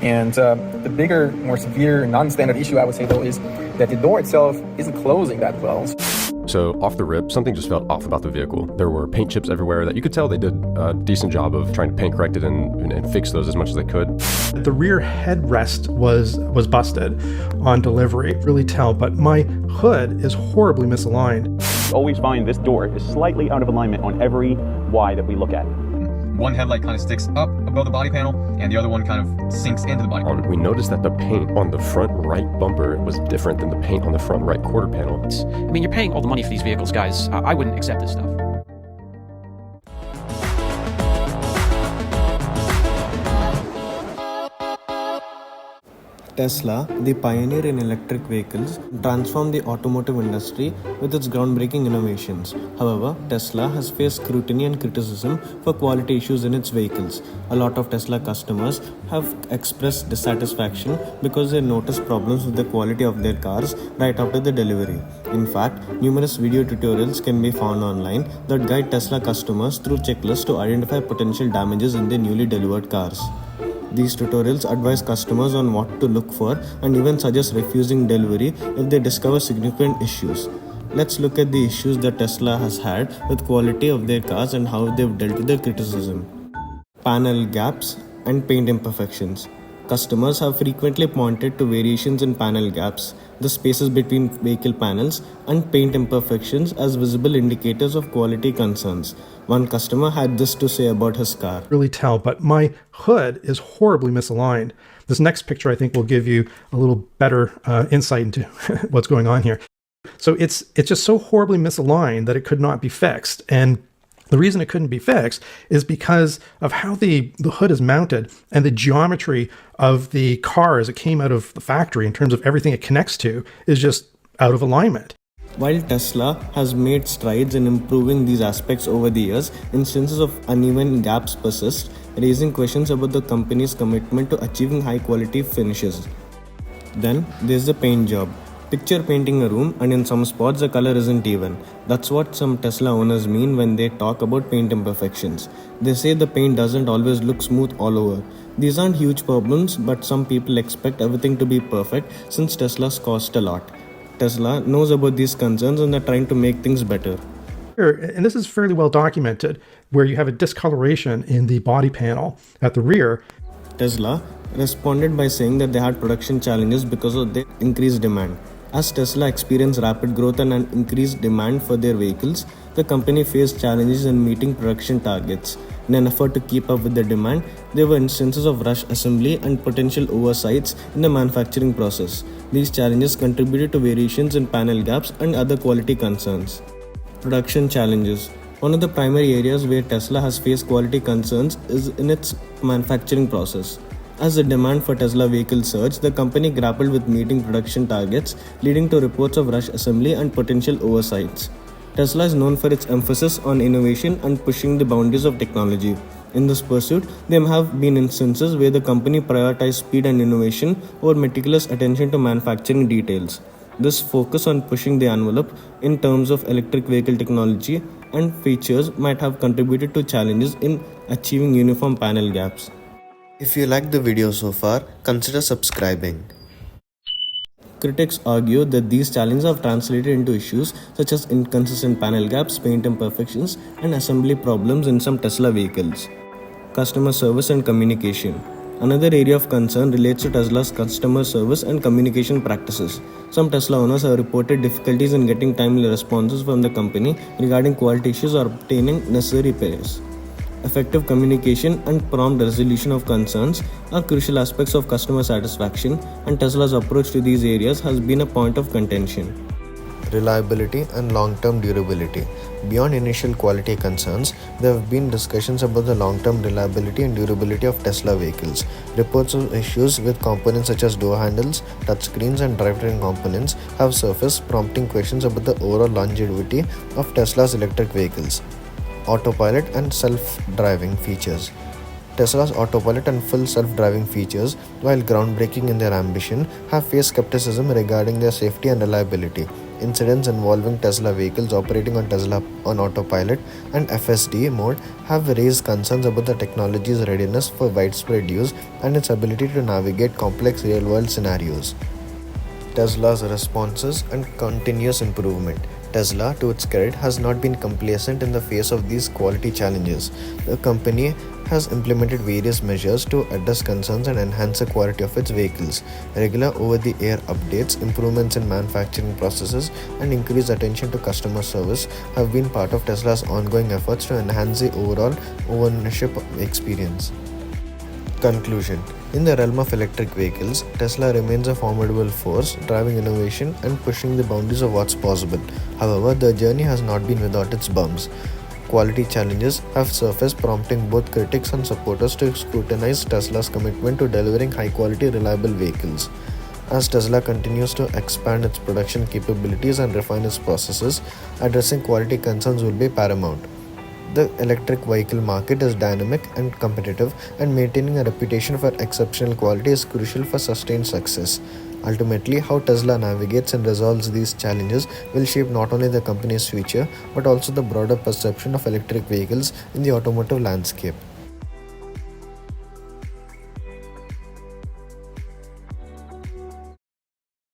And the bigger, more severe, non-standard issue, I would say, though, is that the door itself isn't closing that well. So off the rip, something just felt off about the vehicle. There were paint chips everywhere that you could tell they did a decent job of trying to paint correct it and fix those as much as they could. The rear headrest was busted on delivery, really tell, but my hood is horribly misaligned. Always find this door is slightly out of alignment on every Y that we look at. One headlight kind of sticks up above the body panel, and the other one kind of sinks into the body panel. We noticed that the paint on the front right bumper was different than the paint on the front right quarter panel. I mean, you're paying all the money for these vehicles, guys. I wouldn't accept this stuff. Tesla, the pioneer in electric vehicles, transformed the automotive industry with its groundbreaking innovations. However, Tesla has faced scrutiny and criticism for quality issues in its vehicles. A lot of Tesla customers have expressed dissatisfaction because they notice problems with the quality of their cars right after the delivery. In fact, numerous video tutorials can be found online that guide Tesla customers through checklists to identify potential damages in their newly delivered cars. These tutorials advise customers on what to look for and even suggest refusing delivery if they discover significant issues. Let's look at the issues that Tesla has had with quality of their cars and how they've dealt with the criticism. Panel gaps and paint imperfections. Customers have frequently pointed to variations in panel gaps, the spaces between vehicle panels, and paint imperfections as visible indicators of quality concerns. One customer had this to say about his car. Really tell, but my hood is horribly misaligned. This next picture, I think, will give you a little better insight into what's going on here. So it's just so horribly misaligned that it could not be fixed. And the reason it couldn't be fixed is because of how the hood is mounted and the geometry of the car as it came out of the factory in terms of everything it connects to is just out of alignment. While Tesla has made strides in improving these aspects over the years, instances of uneven gaps persist, raising questions about the company's commitment to achieving high-quality finishes. Then there's the paint job. Picture painting a room and in some spots the color isn't even. That's what some Tesla owners mean when they talk about paint imperfections. They say the paint doesn't always look smooth all over. These aren't huge problems, but some people expect everything to be perfect since Teslas cost a lot. Tesla knows about these concerns and they're trying to make things better. And this is fairly well documented, where you have a discoloration in the body panel at the rear. Tesla responded by saying that they had production challenges because of the increased demand. As Tesla experienced rapid growth and an increased demand for their vehicles, the company faced challenges in meeting production targets. In an effort to keep up with the demand, there were instances of rush assembly and potential oversights in the manufacturing process. These challenges contributed to variations in panel gaps and other quality concerns. Production challenges. One of the primary areas where Tesla has faced quality concerns is in its manufacturing process. As the demand for Tesla vehicles surged, the company grappled with meeting production targets, leading to reports of rush assembly and potential oversights. Tesla is known for its emphasis on innovation and pushing the boundaries of technology. In this pursuit, there have been instances where the company prioritized speed and innovation over meticulous attention to manufacturing details. This focus on pushing the envelope in terms of electric vehicle technology and features might have contributed to challenges in achieving uniform panel gaps. If you liked the video so far, consider subscribing. Critics argue that these challenges have translated into issues such as inconsistent panel gaps, paint imperfections, and assembly problems in some Tesla vehicles. Customer service and communication. Another area of concern relates to Tesla's customer service and communication practices. Some Tesla owners have reported difficulties in getting timely responses from the company regarding quality issues or obtaining necessary repairs. Effective communication and prompt resolution of concerns are crucial aspects of customer satisfaction, and Tesla's approach to these areas has been a point of contention. Reliability and long-term durability. Beyond initial quality concerns, there have been discussions about the long-term reliability and durability of Tesla vehicles. Reports of issues with components such as door handles, touchscreens, and drivetrain components have surfaced, prompting questions about the overall longevity of Tesla's electric vehicles. Autopilot and self-driving features. Tesla's autopilot and full self-driving features, while groundbreaking in their ambition, have faced skepticism regarding their safety and reliability. Incidents involving Tesla vehicles operating on Tesla on autopilot and FSD mode have raised concerns about the technology's readiness for widespread use and its ability to navigate complex real-world scenarios. Tesla's responses and continuous improvement. Tesla, to its credit, has not been complacent in the face of these quality challenges. The company has implemented various measures to address concerns and enhance the quality of its vehicles. Regular over-the-air updates, improvements in manufacturing processes, and increased attention to customer service have been part of Tesla's ongoing efforts to enhance the overall ownership experience. Conclusion. In the realm of electric vehicles, Tesla remains a formidable force, driving innovation and pushing the boundaries of what's possible. However, the journey has not been without its bumps. Quality challenges have surfaced, prompting both critics and supporters to scrutinize Tesla's commitment to delivering high-quality, reliable vehicles. As Tesla continues to expand its production capabilities and refine its processes, addressing quality concerns will be paramount. The electric vehicle market is dynamic and competitive, and maintaining a reputation for exceptional quality is crucial for sustained success. Ultimately, how Tesla navigates and resolves these challenges will shape not only the company's future but also the broader perception of electric vehicles in the automotive landscape.